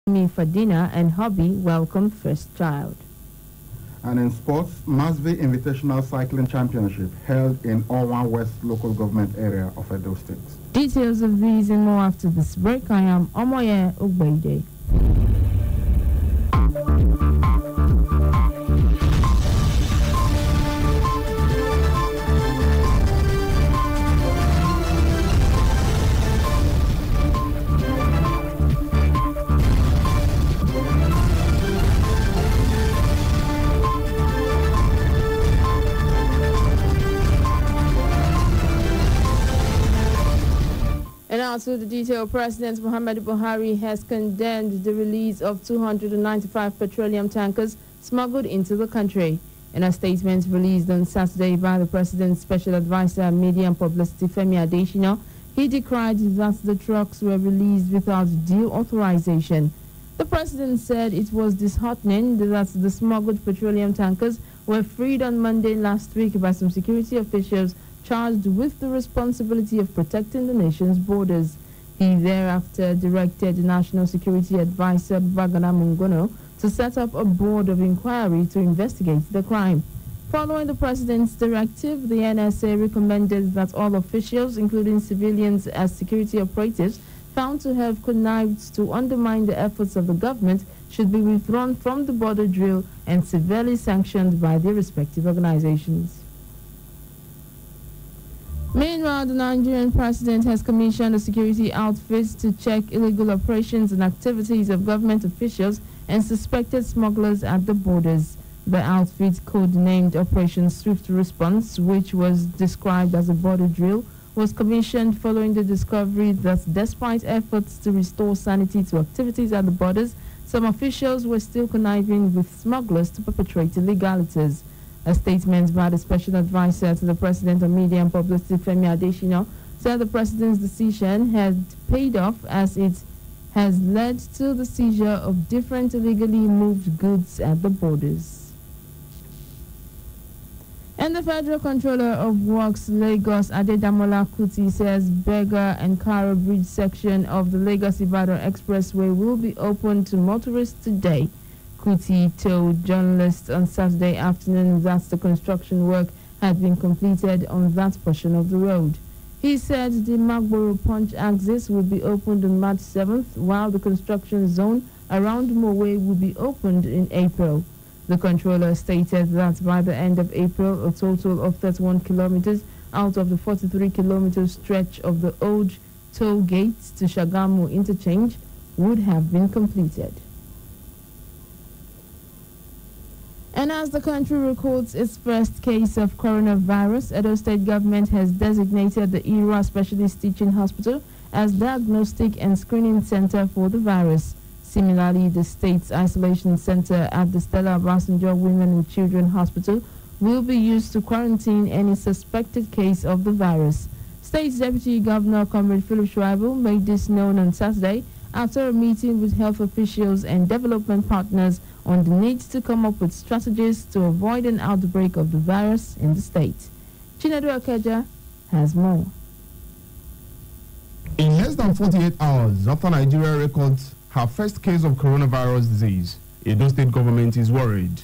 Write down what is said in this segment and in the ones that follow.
Fadina and hubby welcomed first child. And in sports, Masvi Invitational Cycling Championship held in Owan West local government area of Edo State. Details of these and more after this break. I am Omoye Ogbeide. And also the detail, President Muhammadu Buhari has condemned the release of 295 petroleum tankers smuggled into the country. In a statement released on Saturday by the President's Special Advisor, Media and Publicity, Femi Adesina, he decried that the trucks were released without due authorization. The President said it was disheartening that the smuggled petroleum tankers were freed on Monday last week by some security officials charged with the responsibility of protecting the nation's borders. He thereafter directed the National Security Advisor, Babagana Mungono, to set up a board of inquiry to investigate the crime. Following the President's directive, the NSA recommended that all officials, including civilians as security operatives, found to have connived to undermine the efforts of the government should be withdrawn from the border drill and severely sanctioned by their respective organizations. Meanwhile, the Nigerian president has commissioned a security outfit to check illegal operations and activities of government officials and suspected smugglers at the borders. The outfit, codenamed Operation Swift Response, which was described as a border drill, was commissioned following the discovery that despite efforts to restore sanity to activities at the borders, some officials were still conniving with smugglers to perpetrate illegalities. A statement by the Special Advisor to the President of Media and Publicity, Femi Adesina, said the President's decision had paid off as it has led to the seizure of different illegally moved goods at the borders. And the Federal Controller of Works, Lagos, Adedamola Kuti, says Berger and Karo Bridge section of the Lagos-Ibadan Expressway will be open to motorists today. Kuti told journalists on Saturday afternoon that the construction work had been completed on that portion of the road. He said the Magboro Punch axis will be opened on March 7th, while the construction zone around Mowe will be opened in April. The controller stated that by the end of April, a total of 31 kilometers out of the 43-kilometer stretch of the old toll gate to Shagamu interchange would have been completed. And as the country records its first case of coronavirus, Edo State government has designated the Ira Specialist Teaching Hospital as diagnostic and screening center for the virus. Similarly, the state's isolation center at the Stella Obasanjo Women and Children Hospital will be used to quarantine any suspected case of the virus. State Deputy Governor Comrade Philip Shuaibu made this known on Saturday after a meeting with health officials and development partners on the need to come up with strategies to avoid an outbreak of the virus in the state. Chinedu Akeja has more. In less than 48 hours after Nigeria records her first case of coronavirus disease, Edo State government is worried.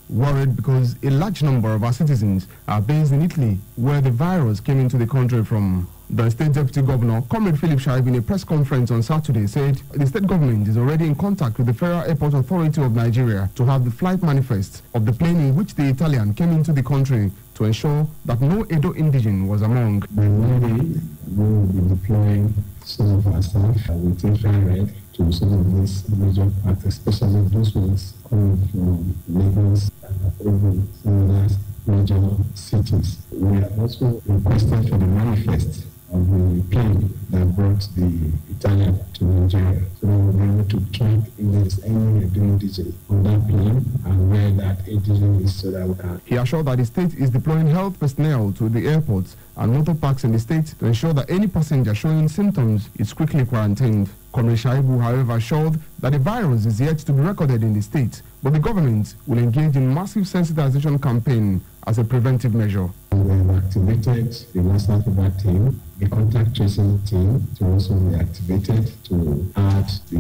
Worried because a large number of our citizens are based in Italy, where the virus came into the country from. The State Deputy Governor, Comrade Philip Shuaibu, in a press conference on Saturday, said the state government is already in contact with the Federal Airport Authority of Nigeria to have the flight manifest of the plane in which the Italian came into the country to ensure that no Edo indigene was among. By Monday, we will be deploying some of our staff with infrared to some of these major parts, especially those ones coming from Lagos and some other major cities. We are also requesting for the manifest of the plane that brought the Italian to Nigeria, so that we'll be able to track if there's any indigene on that plane and where that indigene is, so that we can. He assured that the state is deploying health personnel to the airports and motor parks in the state to ensure that any passenger showing symptoms is quickly quarantined. Comrade Shuaibu, however, assured that the virus is yet to be recorded in the state, but the government will engage in massive sensitization campaign as a preventive measure. We activated the Lassa fever team, the contact tracing team to also be activated to add the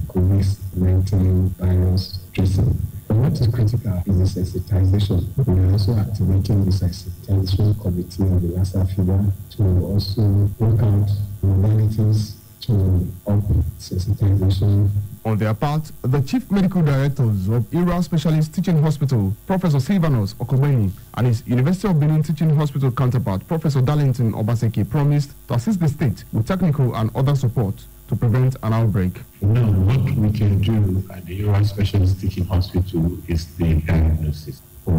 COVID-19 virus tracing. But what is critical is the sensitization. We are also activating the sensitization committee of the Lassa fever to also work out modalities to up sensitization. On their part, the chief medical directors of Ira Specialist Teaching Hospital, Professor Silvanus Okobeni, and his University of Benin Teaching Hospital counterpart, Professor Darlington Obaseki, promised to assist the state with technical and other support to prevent an outbreak. Now, what we can do at the Ira Specialist Teaching Hospital is the diagnosis for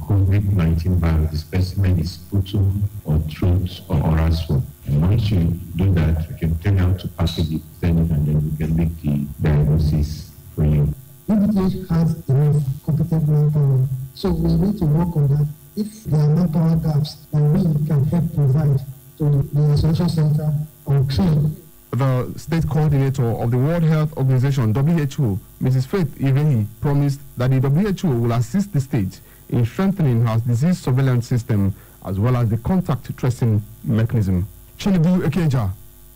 COVID-19 virus. The specimen is sputum or throat or oral swab. And once you do that, we can turn out to package it, send it, and then we can make the diagnosis for you. UBTH has enough competent manpower, so we need to work on that. If there are manpower gaps, then we can help provide to the isolation center or train. The state coordinator of the World Health Organization, WHO, Mrs. Faith Ivehi, promised that the WHO will assist the state in strengthening her disease surveillance system as well as the contact tracing mechanism. Chinedu Ekeja,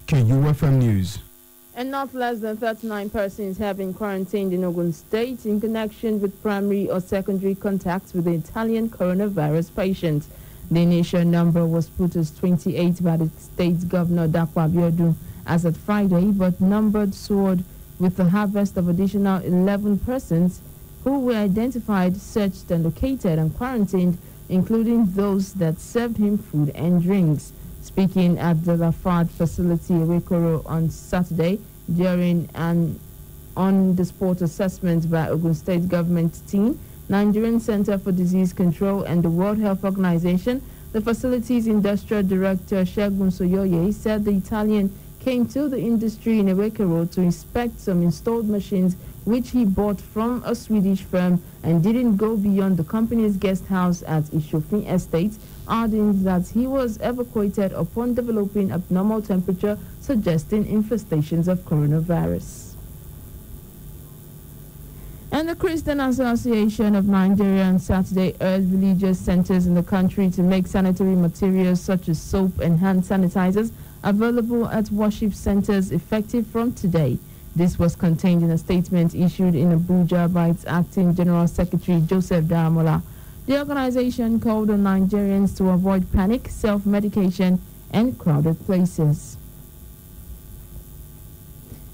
KUFM News. And not less than 39 persons have been quarantined in Ogun State in connection with primary or secondary contacts with the Italian coronavirus patient. The initial number was put as 28 by the state governor, Dapo Abiodun, as at Friday, but numbered soared with the harvest of additional 11 persons who were identified, searched and located and quarantined, including those that served him food and drinks. Speaking at the Lafayette facility, Ewekoro, on Saturday during an on-the-spot assessment by Ogun State government team, Nigerian Center for Disease Control and the World Health Organization, the facility's industrial director, Shegun Soyoye, said the Italian came to the industry in Ewekoro to inspect some installed machines which he bought from a Swedish firm and didn't go beyond the company's guest house at Ishofin Estate, adding that he was evacuated upon developing abnormal temperature suggesting infestations of coronavirus. And the Christian Association of Nigeria on Saturday urged religious centers in the country to make sanitary materials such as soap and hand sanitizers available at worship centers effective from today. This was contained in a statement issued in Abuja by its acting General Secretary Joseph Daramola. The organization called on Nigerians to avoid panic, self-medication, and crowded places.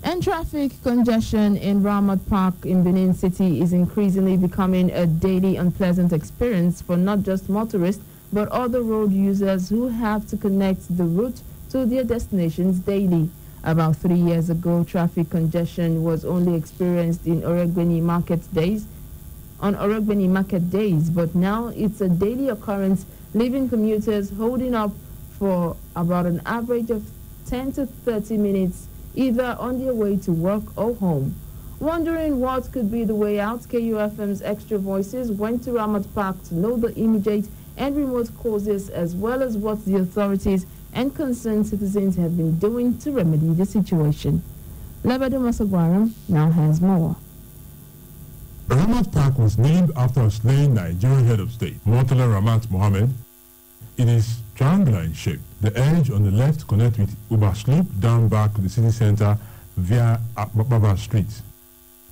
And traffic congestion in Ramat Park in Benin City is increasingly becoming a daily unpleasant experience for not just motorists, but other road users who have to connect the route to their destinations daily. About 3 years ago, traffic congestion was only experienced in Oregbeni market days, but now it's a daily occurrence, leaving commuters holding up for about an average of 10 to 30 minutes, either on their way to work or home. Wondering what could be the way out, KUFM's Extra Voices went to Ramat Park to know the immediate and remote causes as well as what the authorities and concerned citizens have been doing to remedy the situation. Labado Masagwaram now has more. Ramat Park was named after a slain Nigerian head of state, Murtala Ramat Mohammed. It is triangular in shape. The edge on the left connects with Uba Sloop down back to the city center via Akbaba Street.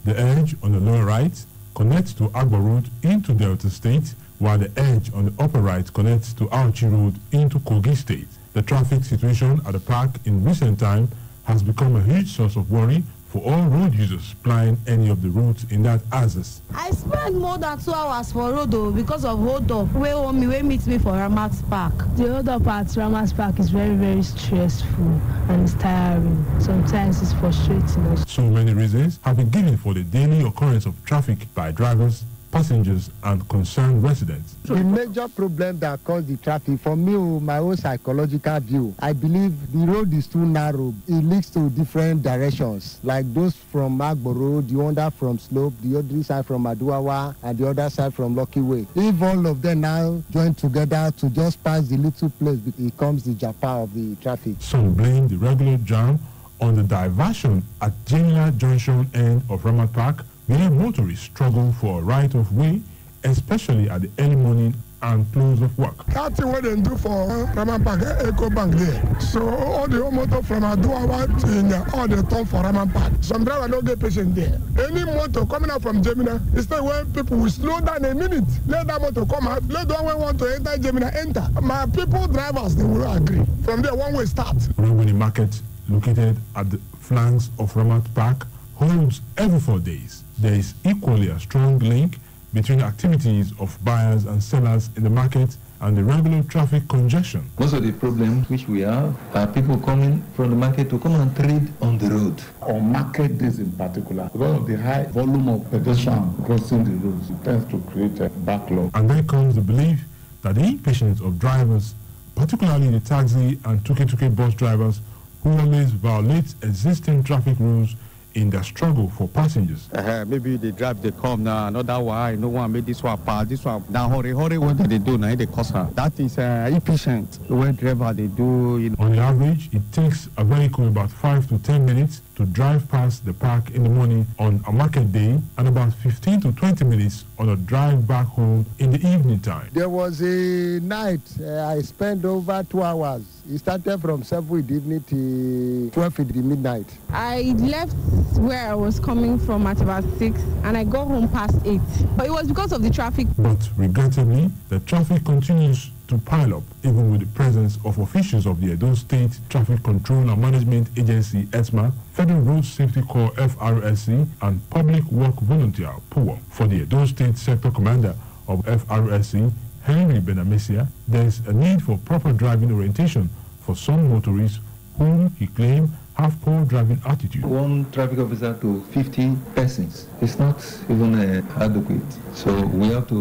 The edge on the lower right connects to Agba Road into Delta State, while the edge on the upper right connects to Auchi Road into Kogi State. The traffic situation at the park in recent time has become a huge source of worry for all road users plying any of the routes in that axis. I spent more than 2 hours for road because of hold up. Where meet me for Ramat Park. The hold up at Ramat Park is very, very stressful and it's tiring. Sometimes it's frustrating. So many reasons have been given for the daily occurrence of traffic by drivers, passengers and concerned residents. The major problem that caused the traffic, for me, my own psychological view, I believe the road is too narrow. It leads to different directions, like those from Agbo Road, the other from Slope, the other side from Aduawa, and the other side from Lucky Way. If all of them now join together to just pass the little place, it becomes the Japa of the traffic. Some blame the regular jam on the diversion at Jenia Junction end of Ramat Park, where motorists struggle for a right-of-way, especially at the early morning and close of work. That's what they do for Ramat Park, Eco Bank there. So all the motor from Aduawa to all the turn for Ramat Park. Some driver don't get patient there. Any motor coming out from Gemina, instead when people will slow down a minute, let that motor come out, let the one want to enter Gemina enter. My people drivers, they will agree. From there, one way start. Urubeni Market, located at the flanks of Ramat Park, holds every 4 days. There is equally a strong link between activities of buyers and sellers in the market and the regular traffic congestion. Most of the problems which we have are people coming from the market to come and trade on the road. On market days in particular, because of the high volume of pedestrians crossing the roads, it tends to create a backlog. And then comes the belief that the impatience of drivers, particularly the taxi and tuk-tuk bus drivers, who always violate existing traffic rules in their struggle for passengers. Maybe they drive, they come now, another one, no one made this one pass, this one. Now hurry, what they do now, they cost her. That is impatient when driver they do. You know. On the average, it takes a vehicle about 5 to 10 minutes to drive past the park in the morning on a market day and about 15 to 20 minutes on a drive back home in the evening time. There was a night I spent over 2 hours. It started from 7 in the evening to 12 in the midnight. I left where I was coming from at about 6 and I got home past 8. But it was because of the traffic. But regrettably, the traffic continues to pile up, even with the presence of officials of the Edo State Traffic Control and Management Agency, ESMA, Federal Road Safety Corps, FRSC, and Public Work Volunteer, PUWA. For the Edo State Sector Commander of FRSC, Henry Benamesia, there is a need for proper driving orientation for some motorists whom he claimed have poor driving attitude. One traffic officer to 50 persons is not even adequate. So we have to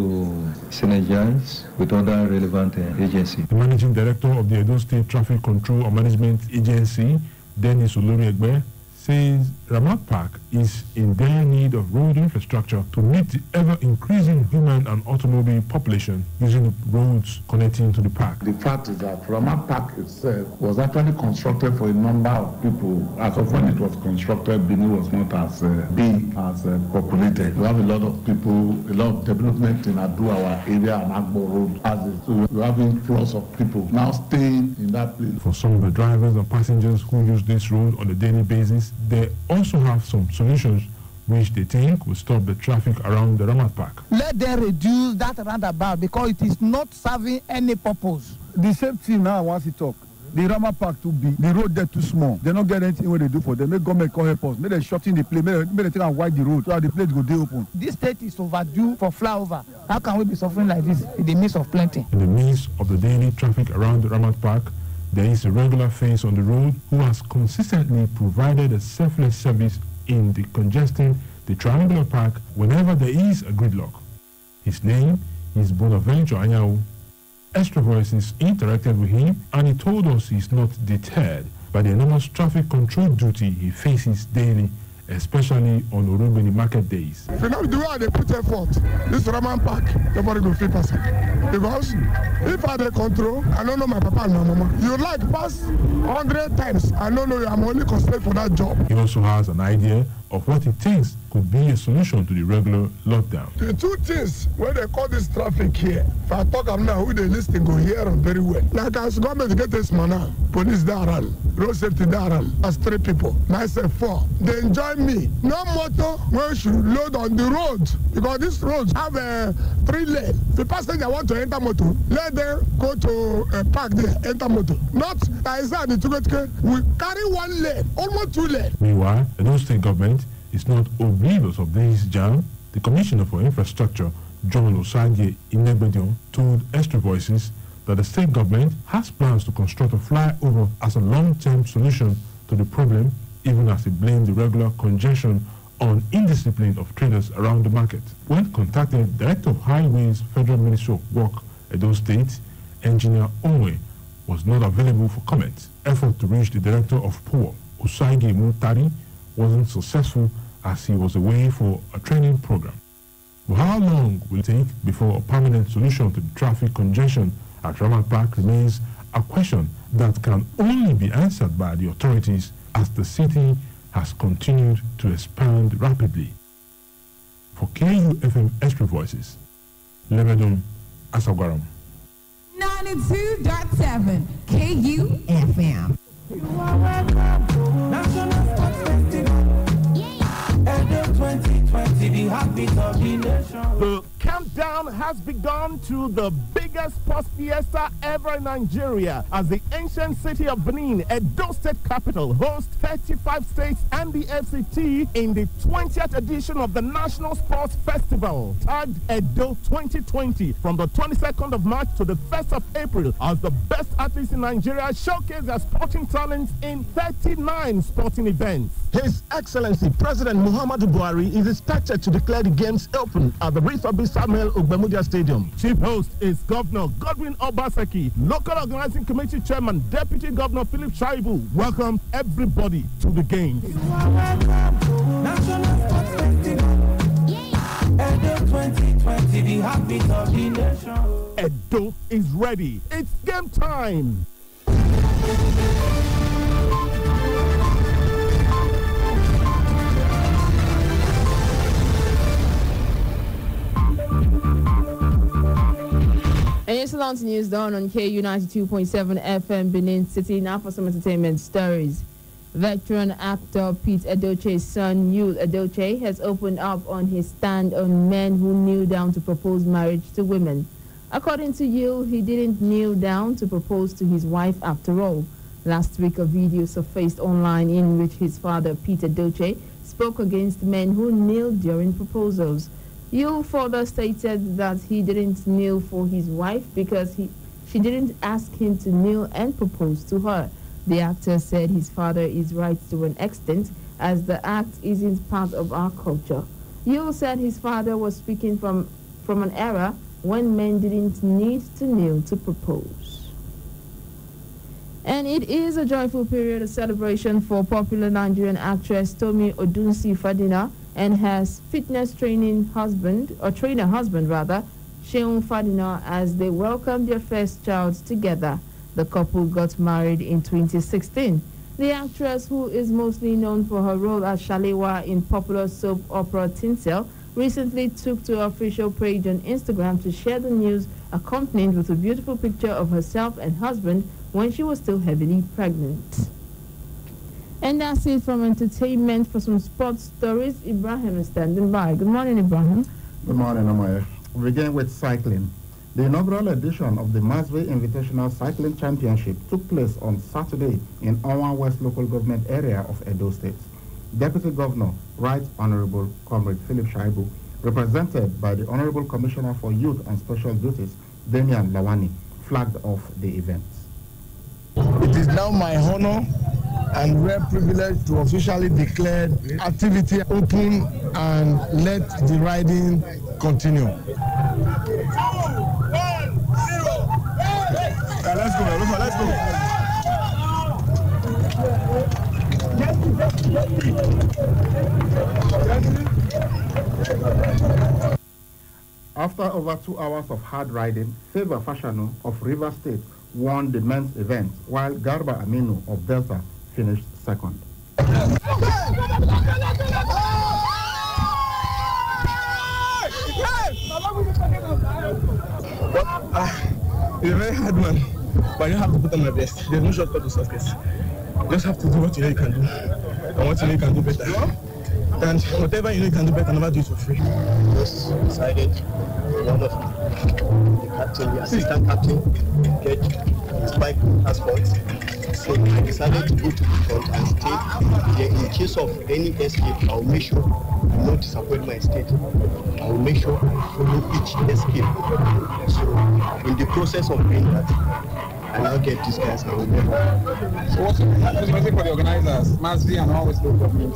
synergize with other relevant agencies. The managing director of the Edo State Traffic Control and Management Agency, Dennis Oloriegbe, says Ramat Park is in dire need of road infrastructure to meet the ever-increasing human and automobile population using the roads connecting to the park. The fact is that Ramat Park itself was actually constructed for a number of people. As of when it was constructed, Benin was not as big as populated. We have a lot of people, a lot of development in Aduawa area and Agbo Road. So we have influx of people now staying in that place. For some of the drivers and passengers who use this road on a daily basis, they also have some solutions which they think will stop the traffic around the Ramat Park. Let them reduce that roundabout because it is not serving any purpose. The same thing now I want to talk. The Ramat Park too big, the road there too small. They don't get anything what they do for them. Make government come help us. Make them shorten the place. Make they take and wide the road so that the place go day open. This state is overdue for flyover. How can we be suffering like this in the midst of plenty? In the midst of the daily traffic around the Ramat Park, there is a regular face on the road who has consistently provided a selfless service in decongesting the triangular park whenever there is a gridlock. His name is Bonaventure Anyao. Extra Voices interacted with him and he told us he's not deterred by the enormous traffic control duty he faces daily, especially on Urubeni market days. If you know the way they put effort, this Ramat Park, nobody go fit pass it. Because if I dey control, I don't know my papa and my mama. You like pass 100 times, I don't know I'm only constrained for that job. He also has an idea of what he thinks could be a solution to the regular lockdown. The two things when they call this traffic here, if I talk am now, who they listen go hear them very well. Like as government get this man now, police there around, road safety there around, as 3 people, myself 4. They enjoy me. No motor where should load on the road because these roads have a 3 lane. The passenger want to enter motor, let them go to a park there, enter motor. Not as that we carry 1 lane, almost 2 lanes. Meanwhile, the Edo State government is not oblivious of this jam. The Commissioner for Infrastructure, John Osage Inegbedion, told Extra Voices that the state government has plans to construct a flyover as a long-term solution to the problem, even as he blamed the regular congestion on indiscipline of traders around the market. When contacted, Director of Highways, Federal Ministry of Work, Edo State, Engineer Onwe, was not available for comment. Effort to reach the Director of PUWA, Usagi Muntari, wasn't successful as he was away for a training program. But how long will it take before a permanent solution to the traffic congestion at Ramat Park remains a question that can only be answered by the authorities as the city has continued to expand rapidly. For KUFM Extra Voices, Lebedon Asagwaram. 92.7 KUFM. You are welcome. National Sports Festival. Edo 2020, the heartbeat of the nation. The countdown has begun to the biggest sports fiesta ever in Nigeria as the ancient city of Benin, Edo State capital, hosts 35 states and the FCT in the 20th edition of the National Sports Festival, tagged Edo 2020, from the 22nd of March to the 1st of April, as the best athletes in Nigeria showcase their sporting talents in 39 sporting events. His Excellency President Muhammadu Buhari is expected to declare the games open at the refurbished Samuel Ogbemudia Stadium. Chief host is Governor Godwin Obaseki, local organizing committee chairman, Deputy Governor Philip Shaibu. Welcome everybody to the games. You are welcome. National Sports Festival. Edo 2020, the heartbeat of the nation. Edo is ready. It's game time. And it's on to news done on KU 92.7 FM Benin City. Now for some entertainment stories. Veteran actor Pete Edoche's son, Yul Edoche, has opened up on his stand on men who kneel down to propose marriage to women. According to Yul, he didn't kneel down to propose to his wife after all. Last week, a video surfaced online in which his father, Pete Edoche, spoke against men who kneeled during proposals. Yul further stated that he didn't kneel for his wife because she didn't ask him to kneel and propose to her. The actor said his father is right to an extent, as the act isn't part of our culture. Yul said his father was speaking from an era when men didn't need to kneel to propose. And it is a joyful period of celebration for popular Nigerian actress Tomi Odunsi Fadina and her fitness trainer husband, Sheun Fadina, as they welcomed their first child together. The couple got married in 2016. The actress, who is mostly known for her role as Shalewa in popular soap opera Tinsel, recently took to her official page on Instagram to share the news, accompanied with a beautiful picture of herself and husband when she was still heavily pregnant. And that's it from entertainment. For some sports stories, Ibrahim is standing by. Good morning, Ibrahim. Good morning, Amaya. We begin with cycling. The inaugural edition of the Masve Invitational Cycling Championship took place on Saturday in Owan West local government area of Edo State. Deputy Governor, Right Honorable Comrade Philip Shaibu, represented by the Honorable Commissioner for Youth and Special Duties, Damian Lawani, flagged off the event. It is now my honor and rare privilege to officially declare activity open and let the riding continue. Let's go. After over 2 hours of hard riding, Favor Fashanu of River State won the men's event, while Garba Aminu of Delta finished second. It's a very hard one, but you have to put on my best. There's no shortcut to success. You just have to do what you know you can do, and what you know you can do better. And whatever you know you can do better, never do it for free. Just decided one of the captain, the assistant captain, get his bike passport. So I decided to go to the front and stay there. In case of any escape, I will make sure I will not disappoint my state. I will make sure I follow each escape. So in the process of doing that, I now get these guys now. So what's the message for the organizers, Masvi and all West Local Government?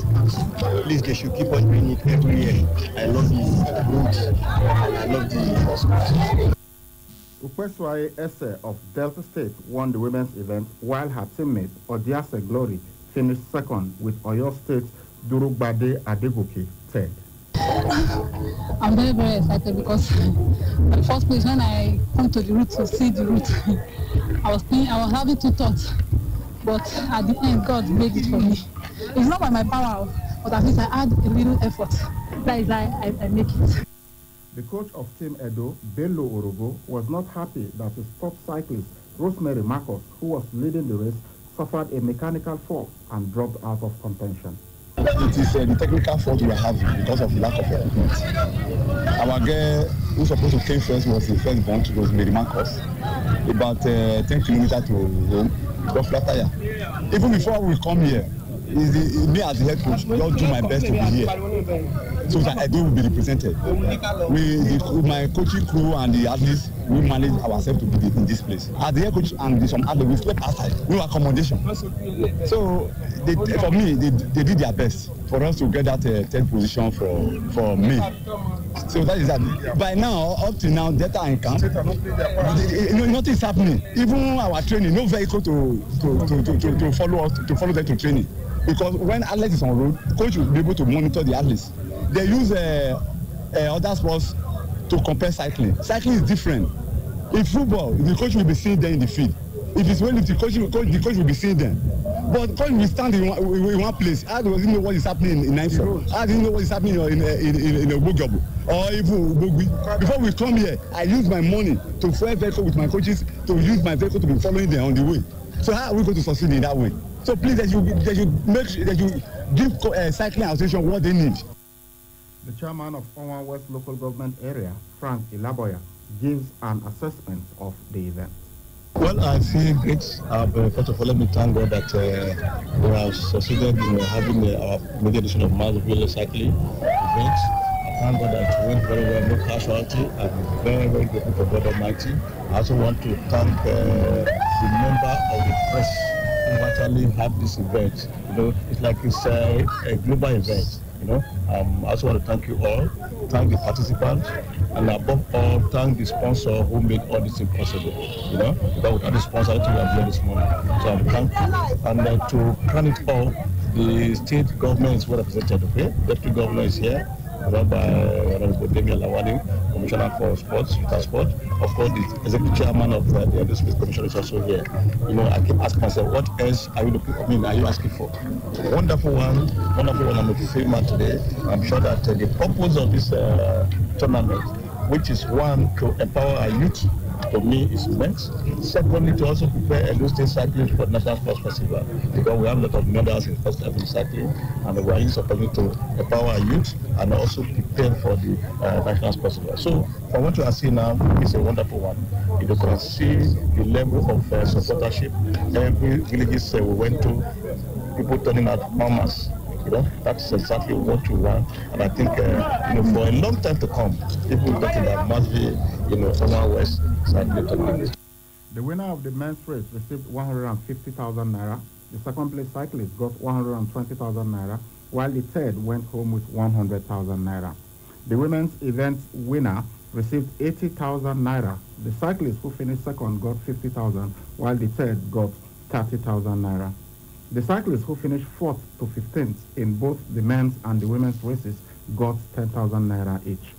Please, they should keep on doing it every year. I love the roads and I love the sports. Ukweswaye Ese of Delta State won the women's event, while her teammate Odiase Glory finished second, with Oyo State Durugbade Adegoke third. I'm very, very excited because at the first place when I come to the route to see the route, I was having two thoughts, but at the end God made it for me. It's not by my power, but at least I add a little effort. That is why I make it. The coach of Team Edo, Bello Orogo, was not happy that his top cyclist, Rosemary Marcos, who was leading the race, suffered a mechanical fault and dropped out of contention. It is the technical fault we are having because of lack of equipment. Our girl who supposed to came first was the first born, Rosemary Marcos, about 10 kilometers to home, got flat tire. Even before we come here, me as the head coach, just do my best to be here so that Edo will be represented. With my coaching crew and the athletes, we manage ourselves to be in this place. As the head coach and some others, we slept outside, no accommodation. So for me, they did their best for us to get that 10th position for me. So that is that. By now, up to now, data and camp, nothing is happening. Even our training, no vehicle to follow us, to follow them to training. Because when athletes is on road, coach will be able to monitor the athletes. They use other sports to compare cycling. Cycling is different. In football, the coach will be seeing them in the field. If it's well, the coach will be seeing them. But coach will stand in one place. How does he know what is happening in Naifo? How do you know what is happening in Obogobo or even Ubogui? Before we come here, I use my money to fly vehicle with my coaches, to use my vehicle to be following them on the way. So how are we going to succeed in that way? So please, that you give cycling association what they need. The chairman of Owan West Local Government Area, Frank Ilaboya, gives an assessment of the event. Well, I feel great. First of all, let me thank God that we have succeeded in having our major edition of Mass Village Cycling event. I thank God that it went very well, no casualty. I'm very, very grateful for God Almighty. I also want to thank the member of the press who actually had this event. You know, it's like it's a global event. You know, I also want to thank you all, thank the participants, and above all, thank the sponsor who made all this possible. You know, because without the sponsor, I think we have here this morning. So I'm thankful. And to crown it all, the state government is well represented. Okay, deputy governor is here, run by Honorable Damian Lawani, Commissioner for Sports, Sport. Of course, the executive chairman of the Edo Space Commission is also here. You know, I keep asking myself, what else are you looking for? I mean, are you asking for? Wonderful one. I'm a fulfilled man today. I'm sure that the purpose of this tournament, which is one, to empower our youth, to me is immense. Secondly, to also prepare Edo State Cycling for the National Sports Festival, because we have a lot of medals in first level cycling, and we are using opportunity to empower our youth and also prepare for the National Sports Festival. So, from what you are seeing now, it's a wonderful one. You can see the level of supportership. Every villages we went to, people turning out mamas. You know, that's exactly what you want. And I think, you know, for a long time to come, people talking about must be, you know, Owan West cycling tournament. The winner of the men's race received 150,000 naira. The second place cyclist got 120,000 naira, while the third went home with 100,000 naira. The women's event winner received 80,000 naira. The cyclist who finished second got 50,000, while the third got 30,000 naira. The cyclists who finished 4th to 15th in both the men's and the women's races got 10,000 naira each.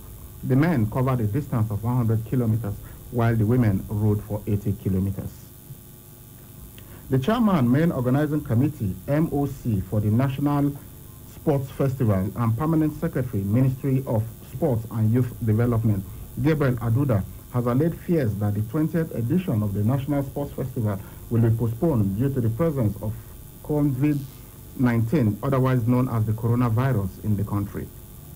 The men covered a distance of 100 kilometers, while the women rode for 80 kilometers. The chairman, main organizing committee, MOC, for the National Sports Festival and permanent secretary, Ministry of Sports and Youth Development, Gabriel Aduda, has allayed fears that the 20th edition of the National Sports Festival will be postponed due to the presence of COVID-19, otherwise known as the coronavirus, in the country.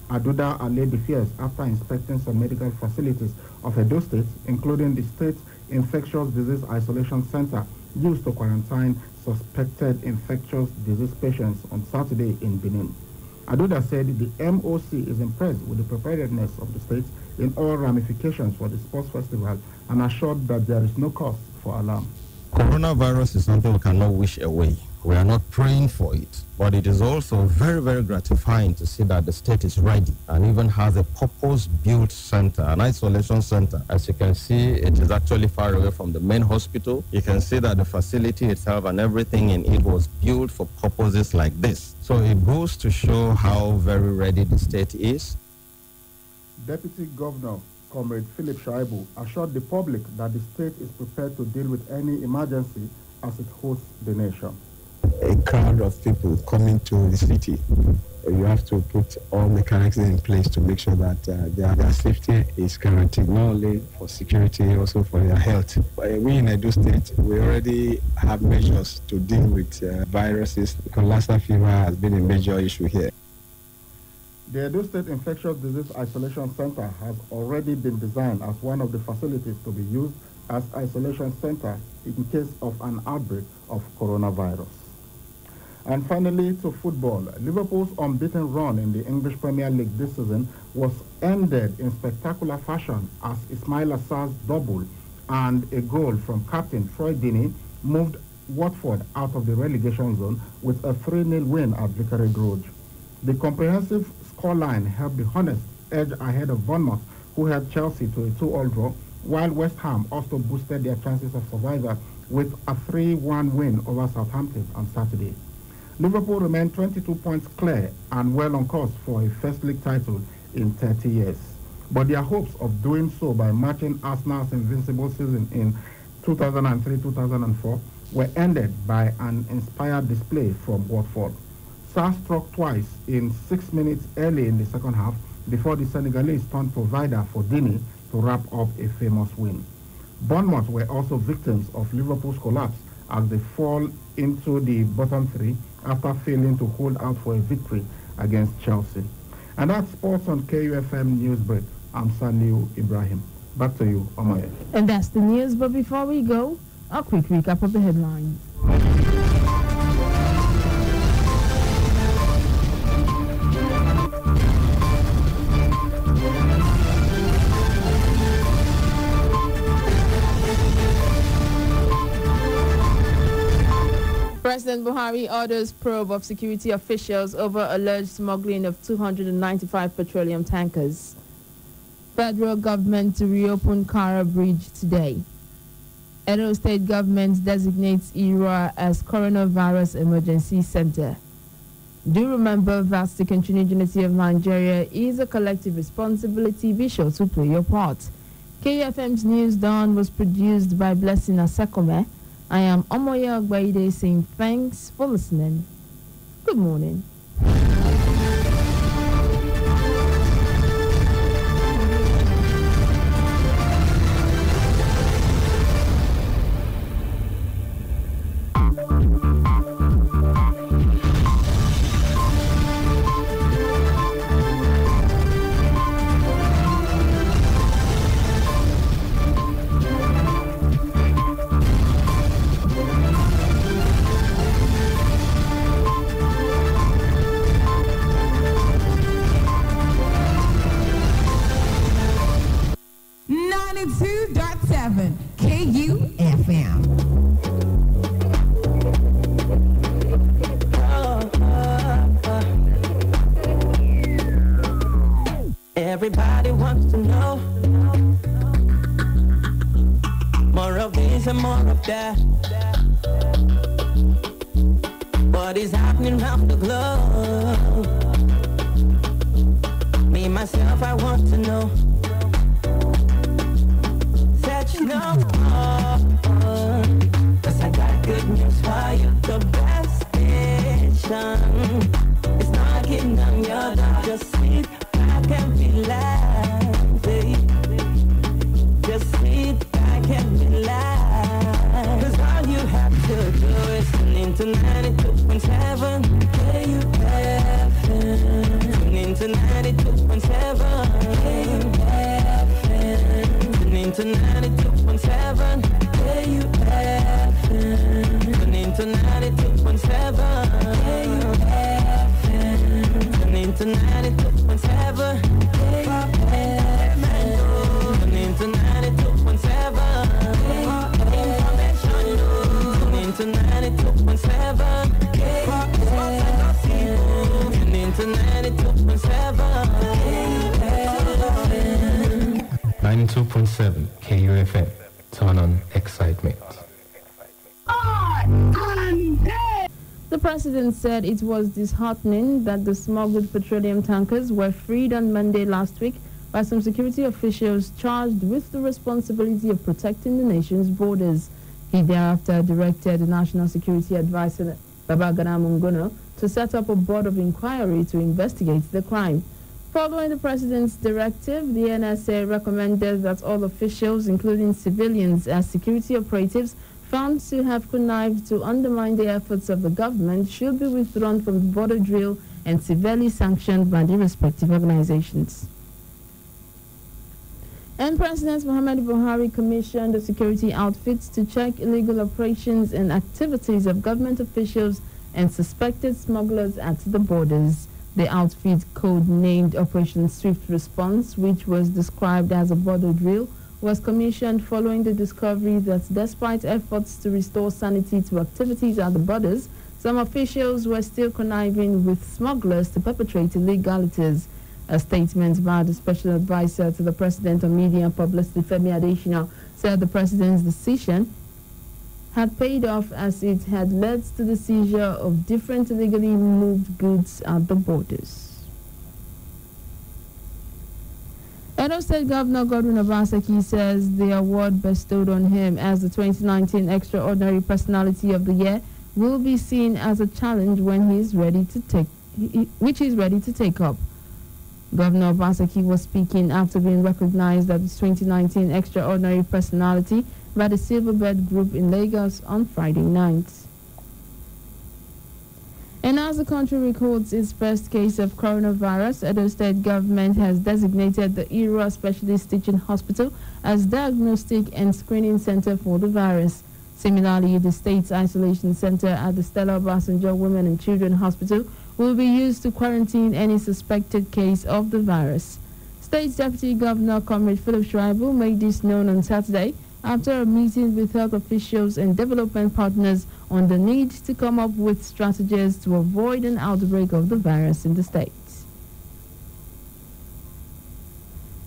Aduda allayed the fears after inspecting some medical facilities of Edo State, including the State Infectious Disease Isolation Center used to quarantine suspected infectious disease patients on Saturday in Benin. Aduda said the MOC is impressed with the preparedness of the state in all ramifications for the sports festival and assured that there is no cause for alarm. Coronavirus is something we cannot wish away. We are not praying for it, but it is also very, very gratifying to see that the state is ready and even has a purpose-built center, an isolation center. As you can see, it is actually far away from the main hospital. You can see that the facility itself and everything in it was built for purposes like this. So it goes to show how very ready the state is. Deputy Governor Comrade Philip Shaibu assured the public that the state is prepared to deal with any emergency as it hosts the nation. a crowd of people coming to the city, you have to put all mechanisms in place to make sure that their safety is guaranteed, not only for security, also for their health. We in Edo State, we already have measures to deal with viruses, because Lassa fever has been a major issue here. The Edo State Infectious Disease Isolation Center has already been designed as one of the facilities to be used as isolation center in case of an outbreak of coronavirus. And finally, to football. Liverpool's unbeaten run in the English Premier League this season was ended in spectacular fashion as Ismail Assar's double and a goal from captain Troy Deeney moved Watford out of the relegation zone with a 3-0 win at Vicarage Road. The comprehensive scoreline helped the Hornets edge ahead of Bournemouth, who held Chelsea to a 2-2 draw, while West Ham also boosted their chances of survival with a 3-1 win over Southampton on Saturday. Liverpool remained 22 points clear and well on course for a first league title in 30 years. But their hopes of doing so by matching Arsenal's invincible season in 2003-2004 were ended by an inspired display from Watford. Sarr struck twice in 6 minutes early in the second half before the Senegalese turned provider for Deeney to wrap up a famous win. Bournemouth were also victims of Liverpool's collapse as they fall into the bottom three after failing to hold out for a victory against Chelsea. And that's sports on KUFM Newsbreak. I'm Saniu Ibrahim. Back to you, Omoye. And that's the news, but before we go, a quick recap of the headlines. President Buhari orders probe of security officials over alleged smuggling of 295 petroleum tankers. Federal government to reopen Kara Bridge today. Edo State government designates Irua as coronavirus emergency center. Do remember that the continued unity of Nigeria is a collective responsibility. Be sure to play your part. KFM's News Dawn was produced by Blessing Asekome. I am Omoye Ogbaide saying thanks for listening. Good morning. Everybody wants to know more of this and more of that. What is happening around the globe? Me, myself, I want to know. Said you know, 'cause I got good news for you. The best station is not getting on your door. Just sit back and relax, babe. Just sit back and relax. 'Cause all you have to do is tune into 92.7 KUFM. Tune into 92.7 KUFM. Tune into 92.7 KUFM. Tune into 92.7 KUFM. Tune into 92.7 KUFM. Tune into 92.7 information. Tune into 92.7 KUFM. Tune into 92.7 KUFM. 92.7 KUFM. Turn on excitement. The president said it was disheartening that the smuggled petroleum tankers were freed on Monday last week by some security officials charged with the responsibility of protecting the nation's borders. He thereafter directed the National Security Advisor Babagana Mungono, to set up a board of inquiry to investigate the crime. Following the president's directive, the NSA recommended that all officials, including civilians as security operatives, found to have connived to undermine the efforts of the government should be withdrawn from the border drill and severely sanctioned by the respective organizations. And President Muhammadu Buhari commissioned the security outfits to check illegal operations and activities of government officials and suspected smugglers at the borders. The outfit, code-named Operation Swift Response, which was described as a border drill, was commissioned following the discovery that despite efforts to restore sanity to activities at the borders, some officials were still conniving with smugglers to perpetrate illegalities. A statement by the special advisor to the President on Media and Publicity, Femi Adesina, said the President's decision had paid off as it had led to the seizure of different illegally moved goods at the borders. Edo State Governor Godwin Obaseki says the award bestowed on him as the 2019 Extraordinary Personality of the Year will be seen as a challenge when he is ready to take up. Governor Obaseki was speaking after being recognized as the 2019 Extraordinary Personality by the Silverbird Group in Lagos on Friday night. And as the country records its first case of coronavirus, Edo State government has designated the Ira Specialist Teaching Hospital as diagnostic and screening center for the virus. Similarly, the state's isolation center at the Stella Obasanjo Women and Children Hospital will be used to quarantine any suspected case of the virus. State Deputy Governor Comrade Philip Schreiber made this known on Saturday after a meeting with health officials and development partners on the need to come up with strategies to avoid an outbreak of the virus in the state.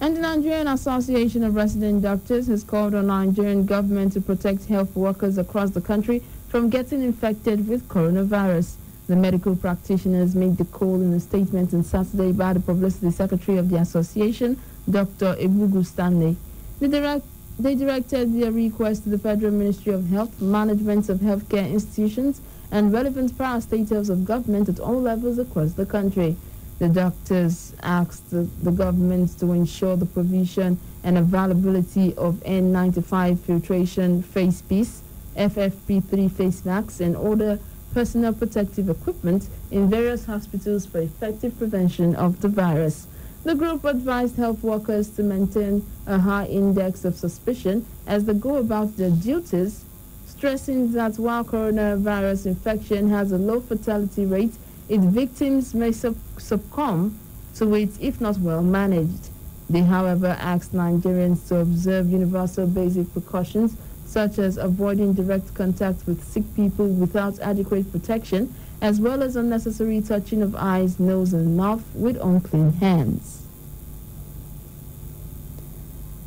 And the Nigerian Association of Resident Doctors has called on Nigerian government to protect health workers across the country from getting infected with coronavirus. The medical practitioners made the call in a statement on Saturday by the Publicity Secretary of the association, Dr. Ebugu Stanley. They directed their request to the Federal Ministry of Health, management of healthcare institutions, and relevant parastatals of government at all levels across the country. The doctors asked the government to ensure the provision and availability of N95 filtration face piece, FFP3 face masks, and other personal protective equipment in various hospitals for effective prevention of the virus. The group advised health workers to maintain a high index of suspicion as they go about their duties, stressing that while coronavirus infection has a low fatality rate, its victims may succumb to it if not well managed. They, however, asked Nigerians to observe universal basic precautions such as avoiding direct contact with sick people without adequate protection, as well as unnecessary touching of eyes, nose, and mouth with unclean hands.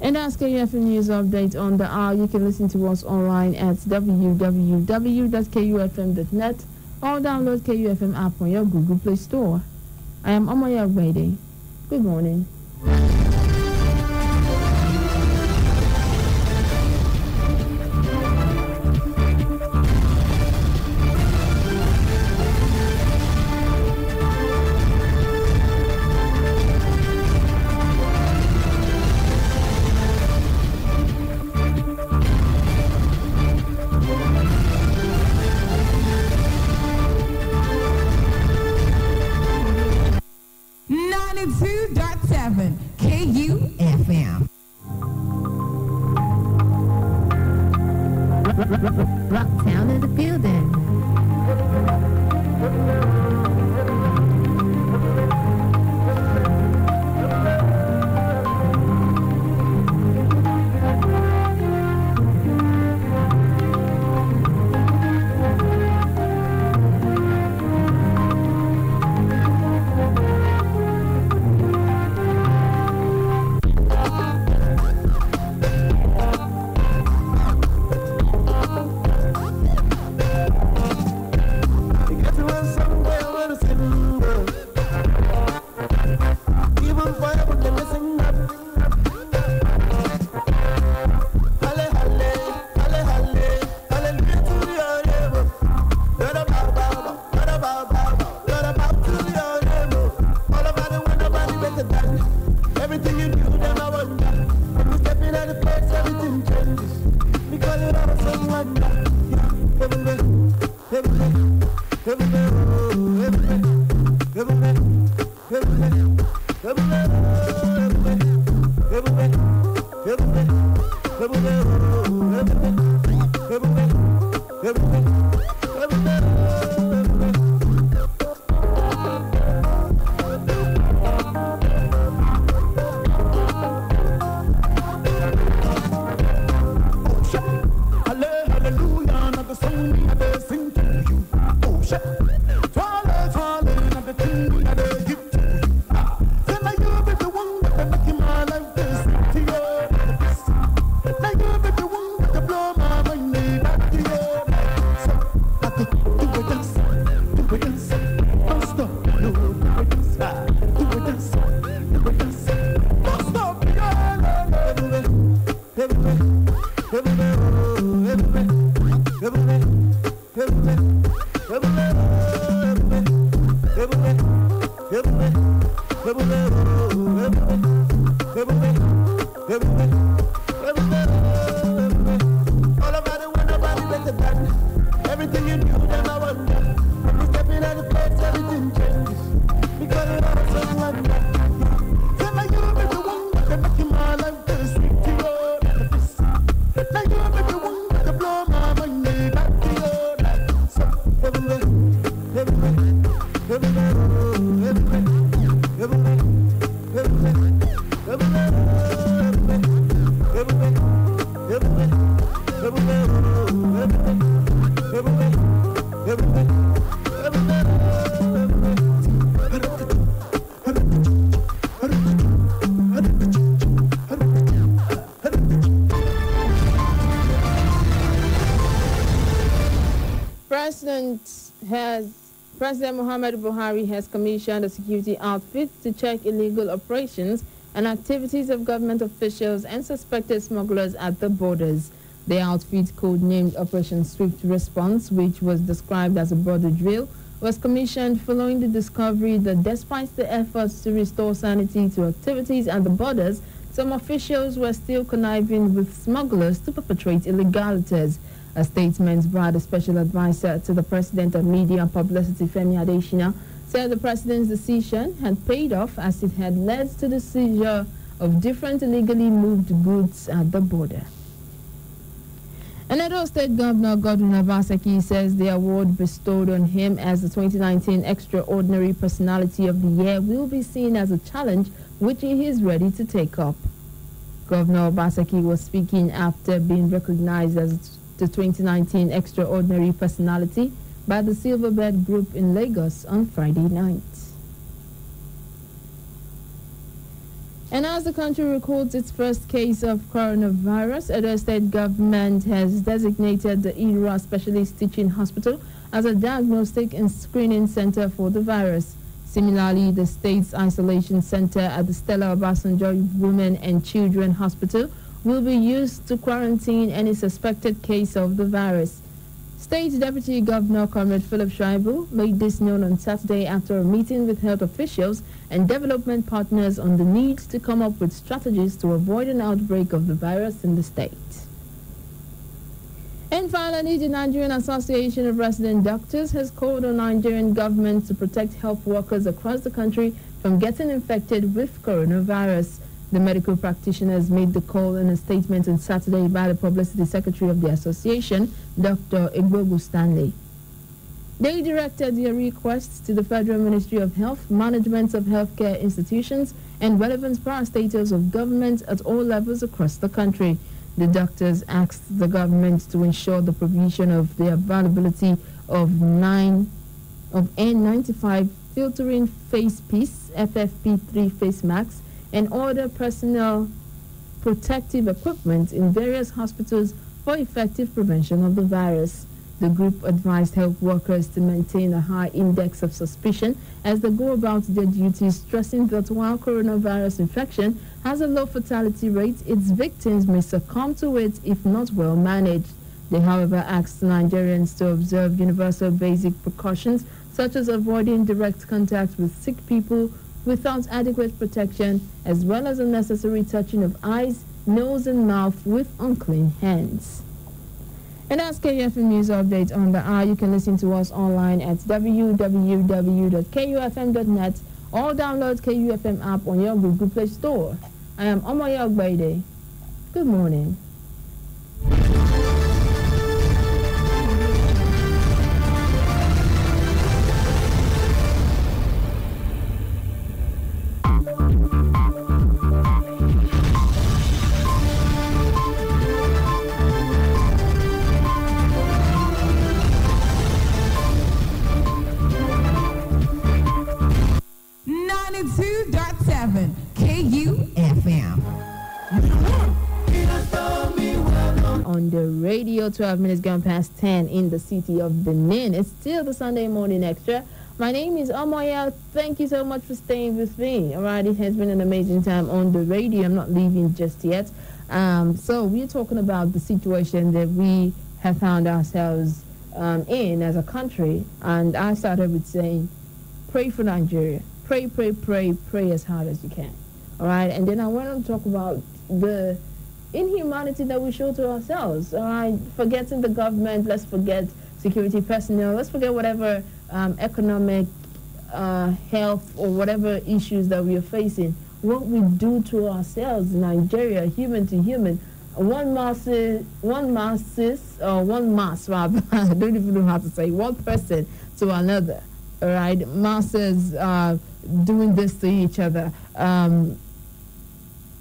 And that's KUFM News Update on the hour. You can listen to us online at www.kufm.net or download KUFM app on your Google Play Store. I am Amaya Gwede. Good morning. you do, them I wonder. When you step in at the place, everything changes. Because you have some wonder. Everywhere, everywhere, everywhere, oh, everywhere, everywhere, everywhere, everywhere, everywhere, everywhere, everywhere, oh, everywhere, everywhere, everywhere, everywhere, hallelujah, not the song we had to sing to you. Oh, shit. Twirling, not the thing we had to give to you. Then now you be the one that make my life this to you. Now you be the one that blow my money back to you. So, I could do a dance, don't stop, no, do a dance, do a dance, don't stop, yeah, everywhere, everywhere, everywhere, oh, everywhere, everywhere, everywhere, everywhere, everywhere, everywhere, everywhere, oh, everywhere, everywhere, everywhere, everywhere, everywhere. All over the world, nobody better than everything you do, them I wonder. When you step in at the place, everything changes. Because you have some wonder. Then now you be the one that make my life this sweet to you. Now you be the one that blow my money back to you. So everywhere, everywhere, everywhere, oh, everywhere, everywhere, everywhere, everywhere, everywhere, everywhere, everywhere, oh, everywhere, everywhere, everywhere, everywhere, President Muhammadu Buhari has commissioned a security outfit to check illegal operations and activities of government officials and suspected smugglers at the borders. The outfit, codenamed Operation Swift Response, which was described as a border drill, was commissioned following the discovery that despite the efforts to restore sanity to activities at the borders, some officials were still conniving with smugglers to perpetrate illegalities. A statement by the special advisor to the President on Media and Publicity, Femi Adesina, said the President's decision had paid off as it had led to the seizure of different illegally moved goods at the border. Edo State Governor Godwin Obaseki says the award bestowed on him as the 2019 Extraordinary Personality of the Year will be seen as a challenge which he is ready to take up. Governor Obaseki was speaking after being recognized as the 2019 Extraordinary Personality by the Silverbird Group in Lagos on Friday night. And as the country records its first case of coronavirus, Edo State government has designated the Ira Specialist Teaching Hospital as a diagnostic and screening center for the virus. Similarly, the state's isolation center at the Stella Obasanjo Women and Children Hospital will be used to quarantine any suspected case of the virus. State Deputy Governor Comrade Philip Shaibu made this known on Saturday after a meeting with health officials and development partners on the need to come up with strategies to avoid an outbreak of the virus in the state. And finally, the Nigerian Association of Resident Doctors has called on Nigerian government to protect health workers across the country from getting infected with coronavirus. The medical practitioners made the call in a statement on Saturday by the Publicity Secretary of the association, Dr. Igbogu Stanley. They directed their requests to the Federal Ministry of Health, Management of Healthcare Institutions, and relevant parastatals of government at all levels across the country. The doctors asked the government to ensure the provision of the availability of N95 filtering face piece, FFP3 face masks, and order personnel protective equipment in various hospitals for effective prevention of the virus. The group advised health workers to maintain a high index of suspicion as they go about their duties, stressing that while coronavirus infection has a low fatality rate, its victims may succumb to it if not well managed. They, however, asked Nigerians to observe universal basic precautions such as avoiding direct contact with sick people, without adequate protection, as well as unnecessary touching of eyes, nose, and mouth with unclean hands. And that's KUFM News Update on the hour. You can listen to us online at www.kufm.net or download KUFM app on your Google Play Store. I am Omoye Ogbaide. Good morning. On the radio, 12 minutes gone past 10 in the city of Benin. It's still the Sunday morning extra. My name is Omoya. Thank you so much for staying with me. All right, it has been an amazing time on the radio. I'm not leaving just yet. So we're talking about the situation that we have found ourselves in as a country. And I started with saying, pray for Nigeria. Pray, pray, pray, pray as hard as you can. All right, and then I went on to talk about the inhumanity that we show to ourselves. All right, forgetting the government, let's forget security personnel, let's forget whatever economic, health, or whatever issues that we are facing. What we do to ourselves in Nigeria, human to human, one mass, I don't even know how to say, one person to another. All right, masses doing this to each other.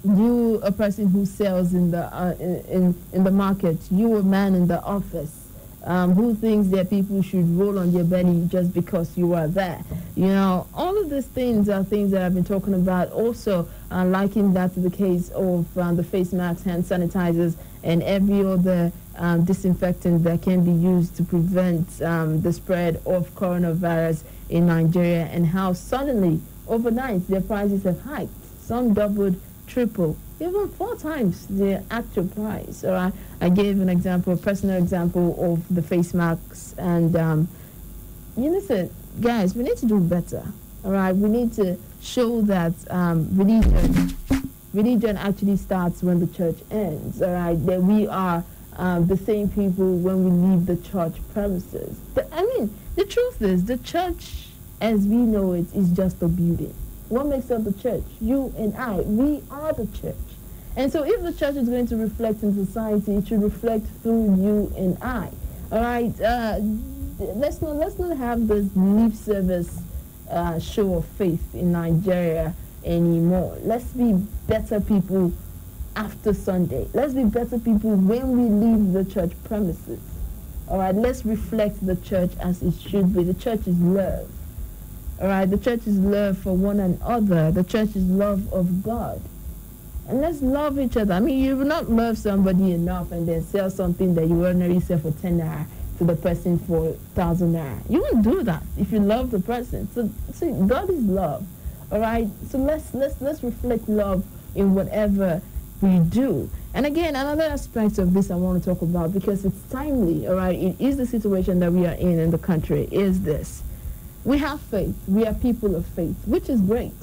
You, a person who sells in the market, you, a man in the office, who thinks that people should roll on their belly just because you are there. You know, all of these things are things that I've been talking about. Also, liking that to the case of the face masks, hand sanitizers, and every other disinfectant that can be used to prevent the spread of coronavirus in Nigeria, and how suddenly, overnight, their prices have hiked. Some doubled, triple, even 4 times the actual price. All right, I gave an example, a personal example of the face masks, and you listen, guys, we need to do better. All right, we need to show that religion actually starts when the church ends. All right, that we are the same people when we leave the church premises. The truth is, the church, as we know it, is just a building. What makes up the church? You and I, we are the church. And so if the church is going to reflect in society, it should reflect through you and I. All right, let's not have this lip service show of faith in Nigeria anymore. Let's be better people after Sunday. Let's be better people when we leave the church premises. All right, let's reflect the church as it should be. The church is love. All right, the church is love for one another. The church is love of God. And let's love each other. I mean, you will not love somebody enough and then sell something that you ordinarily sell for 10 naira to the person for 1,000 naira. You won't do that if you love the person. So, see, God is love. All right, so let's reflect love in whatever we do. And again, another aspect of this I want to talk about, because it's timely. All right, it is the situation that we are in the country, is this. We have faith. We are people of faith, which is great.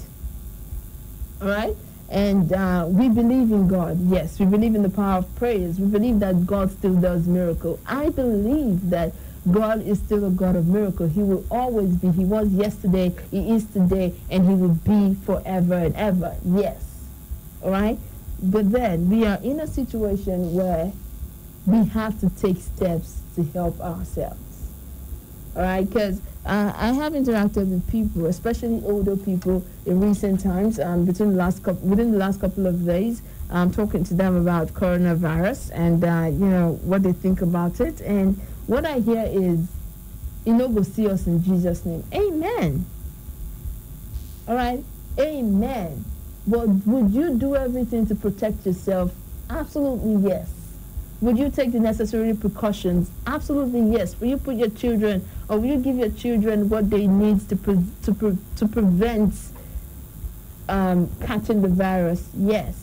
All right? And we believe in God. Yes, we believe in the power of prayers. We believe that God still does miracles. I believe that God is still a God of miracles. He will always be. He was yesterday, He is today, and He will be forever and ever. Yes. All right? But then we are in a situation where we have to take steps to help ourselves. All right? Because I have interacted with people, especially older people, in recent times, within the last couple of days, talking to them about coronavirus and you know what they think about it. And what I hear is, you know, go see us in Jesus' name. Amen. All right, amen. But would you do everything to protect yourself? Absolutely yes. Would you take the necessary precautions? Absolutely yes. Will you put your children, or will you give your children what they need to prevent catching the virus? Yes.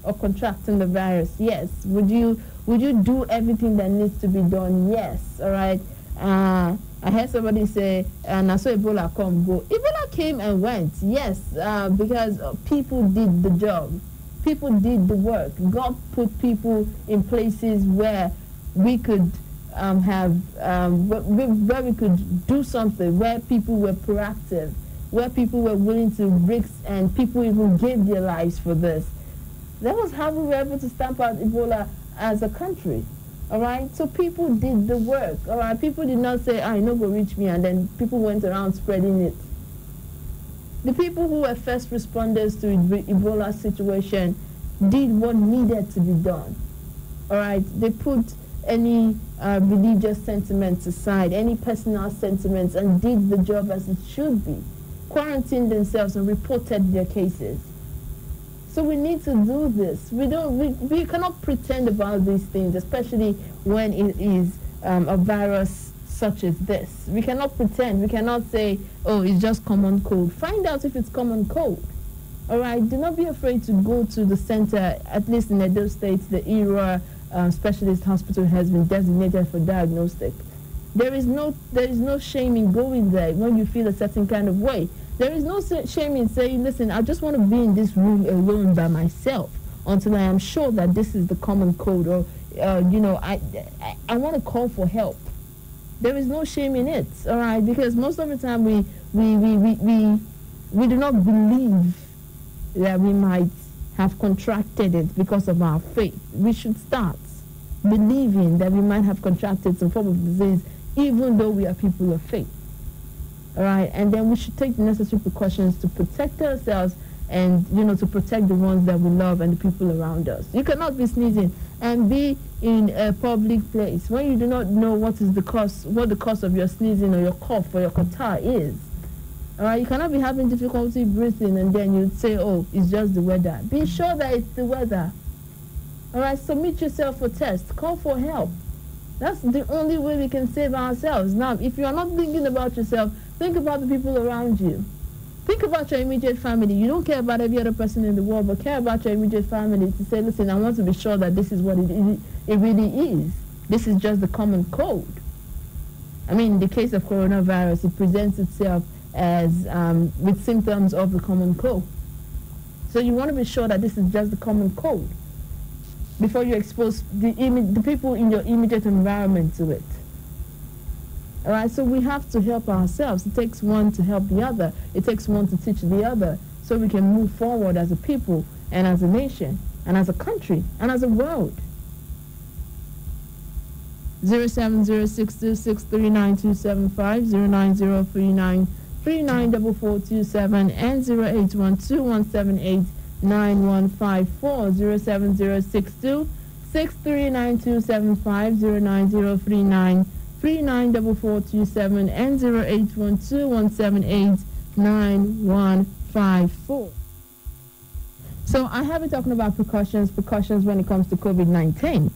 Or contracting the virus? Yes. Would you do everything that needs to be done? Yes. All right. I heard somebody say, and I saw Ebola come, go. Ebola came and went, yes, because people did the job. People did the work. God put people in places where we could where we could do something, where people were proactive, where people were willing to risk, and people even gave their lives for this. That was how we were able to stamp out Ebola as a country. All right, so people did the work. All right, people did not say, "I know go reach me," and then people went around spreading it. The people who were first responders to Ebola situation did what needed to be done. All right, they put any religious sentiments aside, any personal sentiments, and did the job as it should be. Quarantined themselves and reported their cases. So we need to do this. We cannot pretend about these things, especially when it is a virus such as this. We cannot pretend. We cannot say, oh, it's just common cold. Find out if it's common cold. All right? Do not be afraid to go to the center, at least in Edo State, the ERA Specialist Hospital has been designated for diagnostic. There is no shame in going there when you feel a certain kind of way. There is no shame in saying, listen, I just want to be in this room alone by myself until I am sure that this is the common cold, or, I want to call for help. There is no shame in it, all right? Because most of the time we do not believe that we might have contracted it because of our faith. We should start believing that we might have contracted some form of disease even though we are people of faith. All right, and then we should take the necessary precautions to protect ourselves and, to protect the ones that we love and the people around us. You cannot be sneezing and be in a public place when you do not know what the cause of your sneezing or your cough or your catarrh is. All right, you cannot be having difficulty breathing and then you say, oh, it's just the weather. Be sure that it's the weather. All right, submit yourself for tests. Call for help. That's the only way we can save ourselves. Now, if you are not thinking about yourself, think about the people around you. Think about your immediate family. You don't care about every other person in the world, but care about your immediate family to say, listen, I want to be sure that this is what it really is. This is just the common cold. I mean, in the case of coronavirus, it presents itself as with symptoms of the common cold. So you want to be sure that this is just the common cold before you expose the people in your immediate environment to it. All right, so we have to help ourselves. It takes one to help the other. It takes one to teach the other so we can move forward as a people and as a nation and as a country and as a world. 07062639275, 09039394427, and 08121789154, 07062639275, 09039394427, and 08121789154. So I have been talking about precautions when it comes to COVID-19.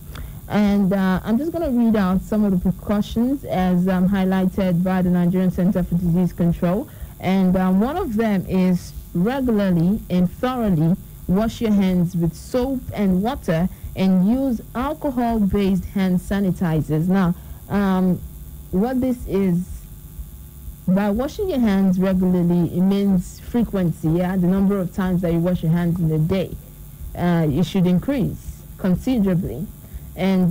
And I'm just going to read out some of the precautions as highlighted by the Nigerian Center for Disease Control. And one of them is regularly and thoroughly wash your hands with soap and water and use alcohol-based hand sanitizers. Now, what this is, by washing your hands regularly, it means frequency, the number of times that you wash your hands in a day. It should increase considerably. And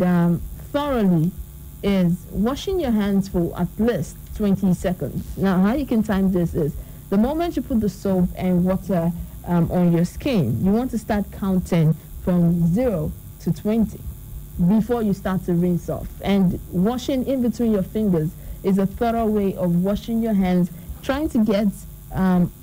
thoroughly is washing your hands for at least 20 seconds. Now, how you can time this is the moment you put the soap and water on your skin, you want to start counting from 0 to 20 before you start to rinse off. And washing in between your fingers is a thorough way of washing your hands. Trying to get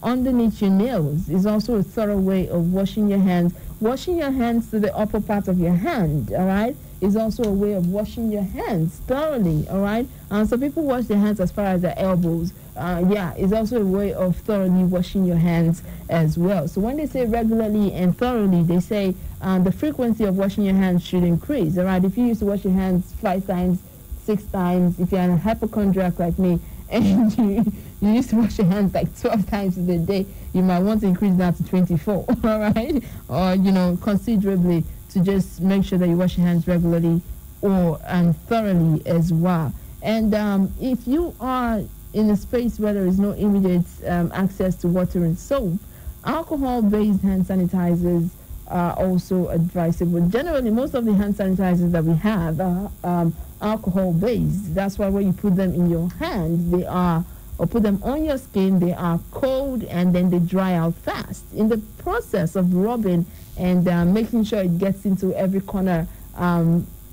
underneath your nails is also a thorough way of washing your hands. Washing your hands to the upper part of your hand, all right, is also a way of washing your hands thoroughly, all right? So people wash their hands as far as their elbows. It's also a way of thoroughly washing your hands as well. So when they say regularly and thoroughly, they say the frequency of washing your hands should increase, all right? If you used to wash your hands 5 times, 6 times, if you're a hypochondriac like me, and you used to wash your hands like 12 times in a day, you might want to increase that to 24, all right? Or, considerably, to just make sure that you wash your hands regularly and thoroughly as well. And if you are in a space where there is no immediate access to water and soap, alcohol-based hand sanitizers are also advisable. Generally, most of the hand sanitizers that we have are alcohol-based. That's why when you put them in your hand, they are, or put them on your skin, they are cold and then they dry out fast. In the process of rubbing and making sure it gets into every corner,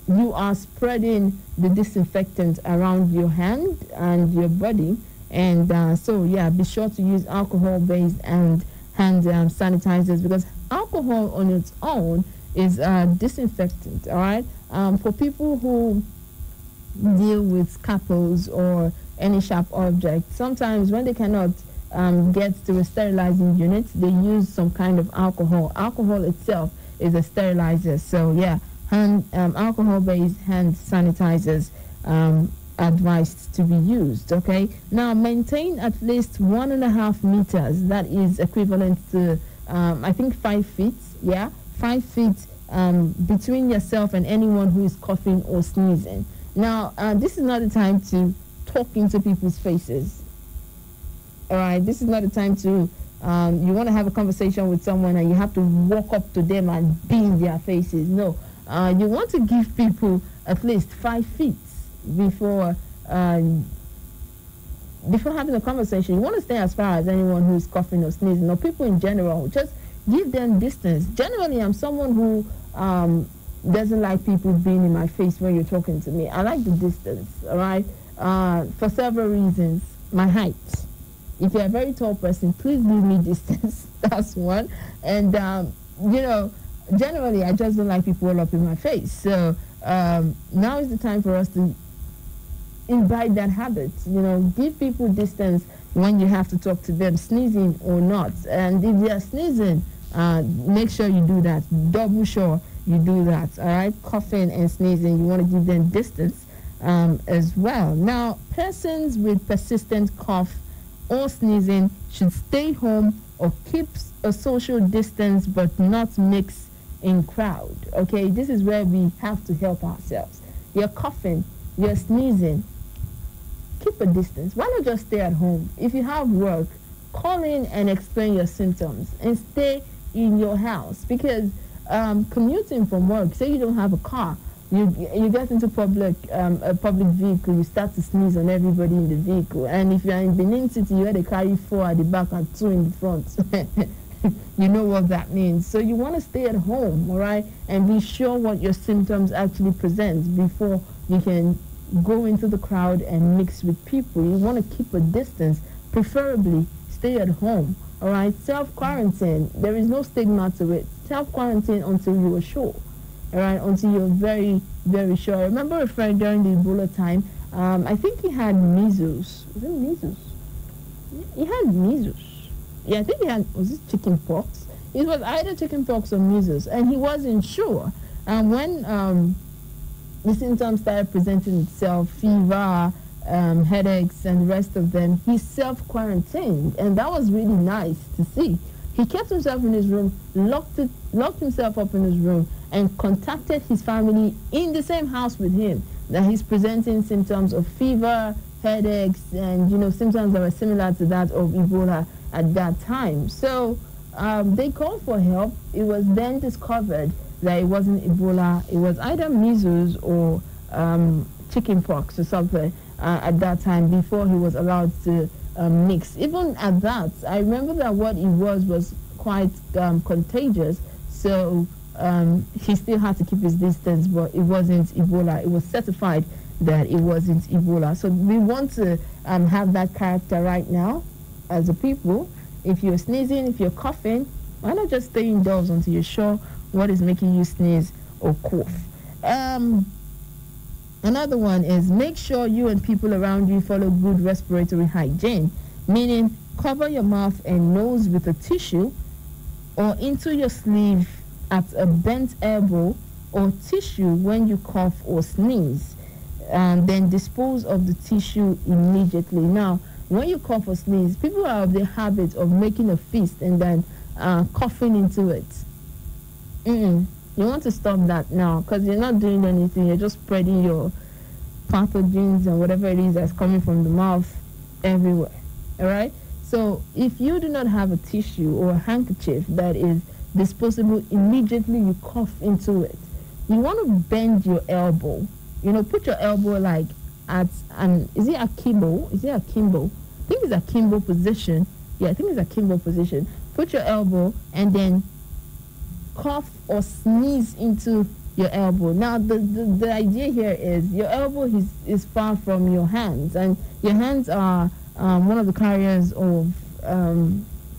you are spreading the disinfectant around your hand and your body. And so, yeah, be sure to use alcohol-based and hand sanitizers, because alcohol on its own is a disinfectant, all right? For people who deal with scalpels or any sharp object, sometimes when they cannot get to a sterilizing unit, they use some kind of alcohol. Alcohol itself is a sterilizer. So, yeah, alcohol-based hand sanitizers advised to be used, okay? Now, maintain at least 1.5 meters. That is equivalent to, I think, 5 feet, yeah? 5 feet between yourself and anyone who is coughing or sneezing. Now, this is not the time to talk into people's faces, all right? This is not the time to, you want to have a conversation with someone and you have to walk up to them and be in their faces. No, you want to give people at least 5 feet before having a conversation. You want to stay as far as anyone who's coughing or sneezing, or people in general. Just give them distance. Generally, I'm someone who doesn't like people being in my face when you're talking to me. I like the distance, all right? For several reasons. My height. If you're a very tall person, please leave me distance. That's one. And, you know, generally, I just don't like people all up in my face. So now is the time for us to invite that habit. You know, give people distance when you have to talk to them, sneezing or not. And if they are sneezing, make sure you do that. Double sure you do that, all right? Coughing and sneezing, you want to give them distance as well. Now, persons with persistent cough or sneezing should stay home or keep a social distance but not mix in crowd, okay? This is where we have to help ourselves. You're coughing, you're sneezing, keep a distance. Why not just stay at home? If you have work, call in and explain your symptoms and stay in your house, because commuting from work, say you don't have a car, you get into a public vehicle, you start to sneeze on everybody in the vehicle. And if you're in Benin City, you had to carry 4 at the back and 2 in the front. You know what that means. So you want to stay at home, all right, and be sure what your symptoms actually present before you can go into the crowd and mix with people. You want to keep a distance, preferably stay at home, all right? Self-quarantine, there is no stigma to it. Self-quarantine until you are sure, all right, until you're very, very sure. I remember a friend during the Ebola time, I think he had measles. Was it measles? He had measles. Yeah, I think he had, was it chicken pox? It was either chicken pox or measles, and he wasn't sure. And when the symptoms started presenting itself, fever, headaches, and the rest of them, he self-quarantined, and that was really nice to see. He kept himself in his room, locked himself up in his room, and contacted his family in the same house with him, that he's presenting symptoms of fever, headaches, and, you know, symptoms that were similar to that of Ebola at that time. So they called for help. It was then discovered that it wasn't Ebola. It was either measles or chicken pox or something at that time, before he was allowed to mix. Even at that, I remember that what it was quite contagious. So he still had to keep his distance, but it wasn't Ebola. It was certified that it wasn't Ebola. So we want to have that character right now as a people. If you're sneezing, if you're coughing, why not just stay indoors until you're sure what is making you sneeze or cough? Another one is make sure you and people around you follow good respiratory hygiene, meaning cover your mouth and nose with a tissue or into your sleeve at a bent elbow, or tissue when you cough or sneeze, and then dispose of the tissue immediately. Now, when you cough or sneeze, people are of the habit of making a fist and then coughing into it. You want to stop that now, because you're not doing anything. You're just spreading your pathogens and whatever it is that's coming from the mouth everywhere. All right? So if you do not have a tissue or a handkerchief that is disposable, immediately you cough into it. You want to bend your elbow. You know, put your elbow like at an, is it akimbo? Is it akimbo? I think it's akimbo position. Yeah, I think it's akimbo position. Put your elbow and then cough or sneeze into your elbow. Now, the idea here is your elbow is far from your hands, and your hands are one of the carriers of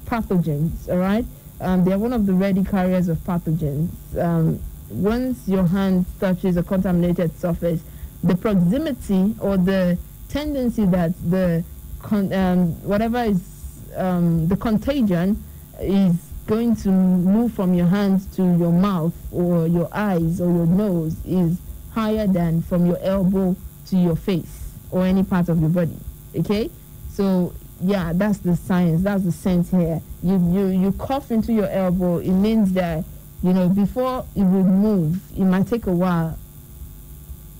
pathogens, all right? They are one of the ready carriers of pathogens. Once your hand touches a contaminated surface, the proximity or the tendency that the whatever is the contagion is going to move from your hands to your mouth or your eyes or your nose is higher than from your elbow to your face or any part of your body. Okay, so yeah, that's the science, that's the sense here. You cough into your elbow, it means that, you know, before it will move, it might take a while.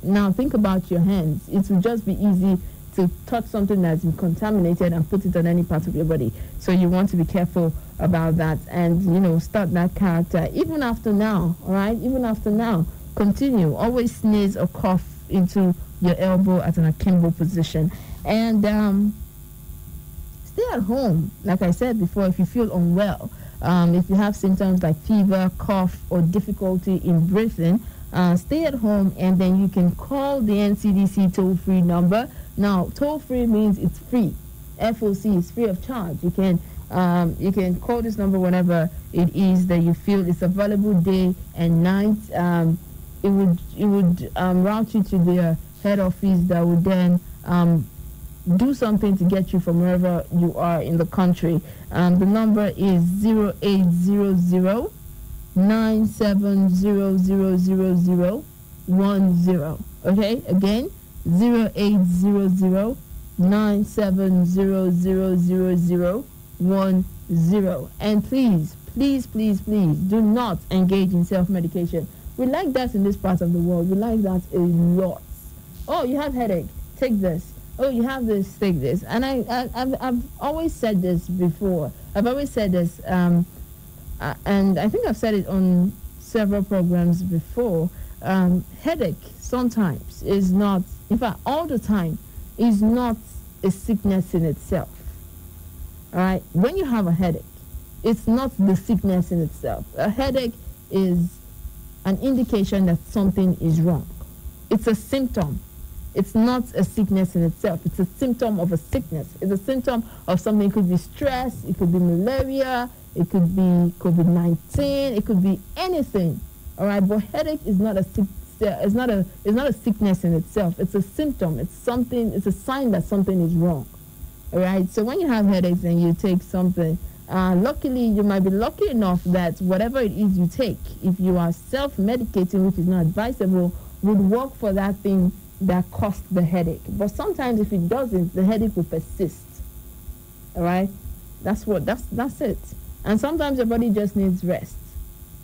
Now think about your hands. It will just be easy to touch something that's been contaminated and put it on any part of your body. So you want to be careful about that and, you know, start that character. Even after now, all right? Even after now, continue. Always sneeze or cough into your elbow at an akimbo position. And stay at home. Like I said before, if you feel unwell, if you have symptoms like fever, cough, or difficulty in breathing, stay at home, and then you can call the NCDC toll-free number. Now, toll-free means it's free. FOC is free of charge. You can call this number whenever it is that you feel it's available day and night. It would route you to their head office that would then do something to get you from wherever you are in the country. The number is 0800 97000010. Okay, again, 0800 97000010. And please do not engage in self-medication. We like that in this part of the world. We like that a lot. Oh, you have headache, take this. Oh, you have this, take this. And I've always said this before. I've always said this, and I think I've said it on several programs before. Headache sometimes is not, in fact, all the time, is not a sickness in itself. All right? When you have a headache, it's not the sickness in itself. A headache is an indication that something is wrong. It's a symptom. It's not a sickness in itself. It's a symptom of a sickness. It's a symptom of something. It could be stress. It could be malaria. It could be COVID-19. It could be anything. All right, but headache is not a sickness in itself. It's a symptom. It's something. It's a sign that something is wrong. All right. So when you have headaches and you take something, luckily you might be lucky enough that whatever it is you take, if you are self-medicating, which is not advisable, would work for that thing that caused the headache. But sometimes if it doesn't, the headache will persist. All right, that's it. And sometimes your body just needs rest.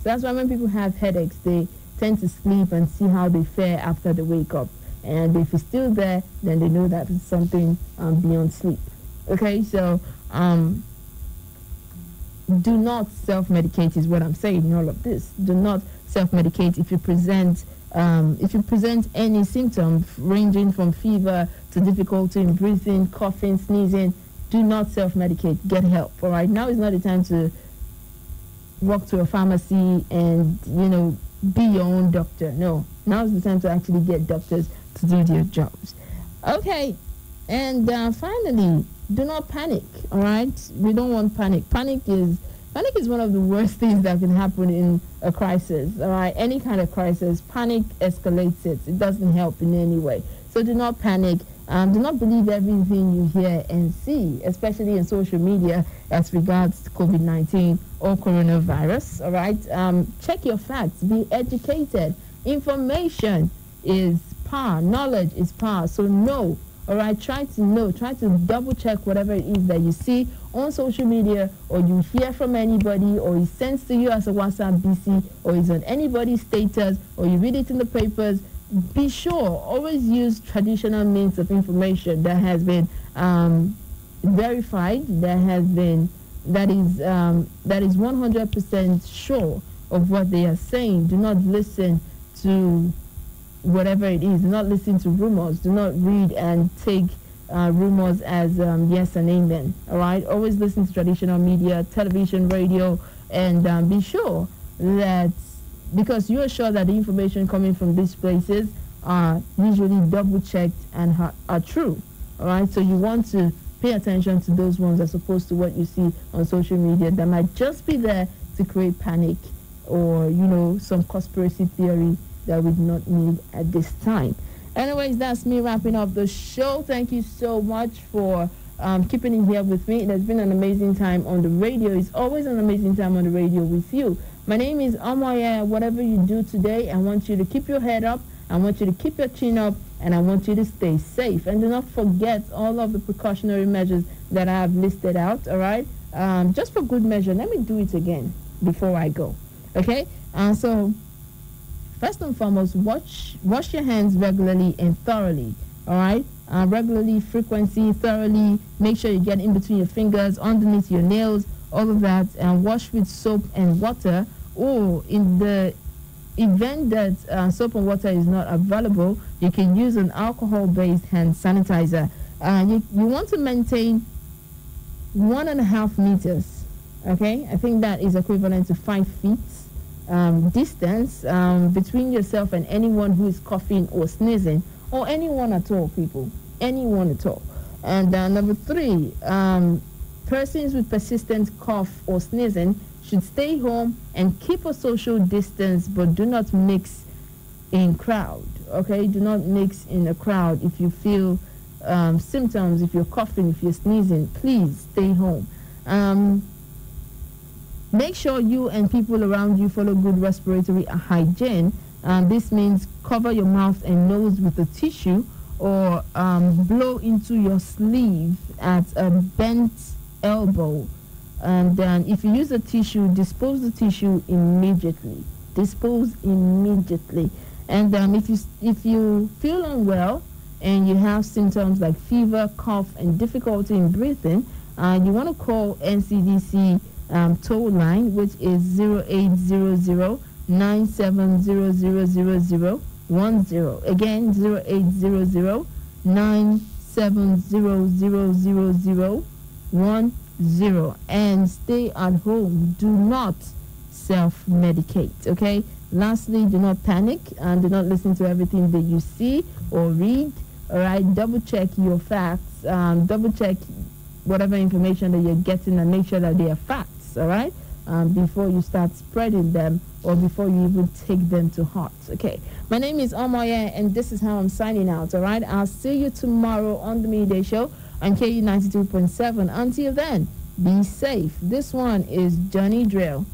So that's why when people have headaches, they tend to sleep and see how they fare after they wake up. And if it's still there, then they know that it's something beyond sleep. Okay, so do not self-medicate is what I'm saying in all of this. Do not self-medicate if you present any symptom ranging from fever to difficulty in breathing, coughing, sneezing. Do not self-medicate. Get help. All right. Now is not the time to walk to a pharmacy and, you know, be your own doctor. No. Now is the time to actually get doctors to do their jobs. Okay. And finally, do not panic. All right. We don't want panic. Panic is one of the worst things that can happen in a crisis. All right. Any kind of crisis, panic escalates it. It doesn't help in any way. So do not panic. Do not believe everything you hear and see, especially in social media as regards to COVID-19 or coronavirus, all right? Check your facts. Be educated. Information is power. Knowledge is power. So know, all right? Try to know. Try to double-check whatever it is that you see on social media or you hear from anybody or it sends to you as a WhatsApp BC or is on anybody's status or you read it in the papers. be sure, always use traditional means of information that has been verified, that is 100% sure of what they are saying. Do not listen to whatever it is. Do not listen to rumors. Do not read and take rumors as yes and amen. All right. Always listen to traditional media, television, radio, and be sure that, because you are sure that the information coming from these places are usually double checked and are true. All right. So you want to pay attention to those ones as opposed to what you see on social media that might just be there to create panic or, some conspiracy theory that we do not need at this time. Anyways, that's me wrapping up the show. Thank you so much for keeping it here with me. It has been an amazing time on the radio. It's always an amazing time on the radio with you. My name is Omoye. Whatever you do today, I want you to keep your head up. I want you to keep your chin up, and I want you to stay safe. And do not forget all of the precautionary measures that I have listed out, all right? Just for good measure, let me do it again before I go, okay? So first and foremost, wash your hands regularly and thoroughly, all right? Regularly, frequency, thoroughly. Make sure you get in between your fingers, underneath your nails, all of that, and wash with soap and water. Or in the event that soap and water is not available, you can use an alcohol-based hand sanitizer. You want to maintain 1.5 meters, okay? I think that is equivalent to 5 feet distance between yourself and anyone who is coughing or sneezing, or anyone at all, people, anyone at all. And number 3, persons with persistent cough or sneezing should stay home and keep a social distance, but do not mix in crowd, okay? Do not mix in a crowd. If you feel symptoms, if you're coughing, if you're sneezing, please stay home. Make sure you and people around you follow good respiratory hygiene. This means cover your mouth and nose with a tissue, or blow into your sleeve at a bent elbow. And then if you use a tissue, dispose the tissue immediately. Dispose immediately. And if you feel unwell and you have symptoms like fever, cough, and difficulty in breathing, you want to call NCDC toll line, which is 0800 9700010. Again, 0800 9700010. And stay at home. Do not self-medicate, okay? Lastly, do not panic and do not listen to everything that you see or read, all right? Double check your facts, double check whatever information that you're getting and make sure that they are facts, all right? Before you start spreading them or before you even take them to heart, okay? My name is Omoye, and this is how I'm signing out, all right? I'll see you tomorrow on the Midday Show on KU 92.7. Until then, be safe. This one is Johnny Drill.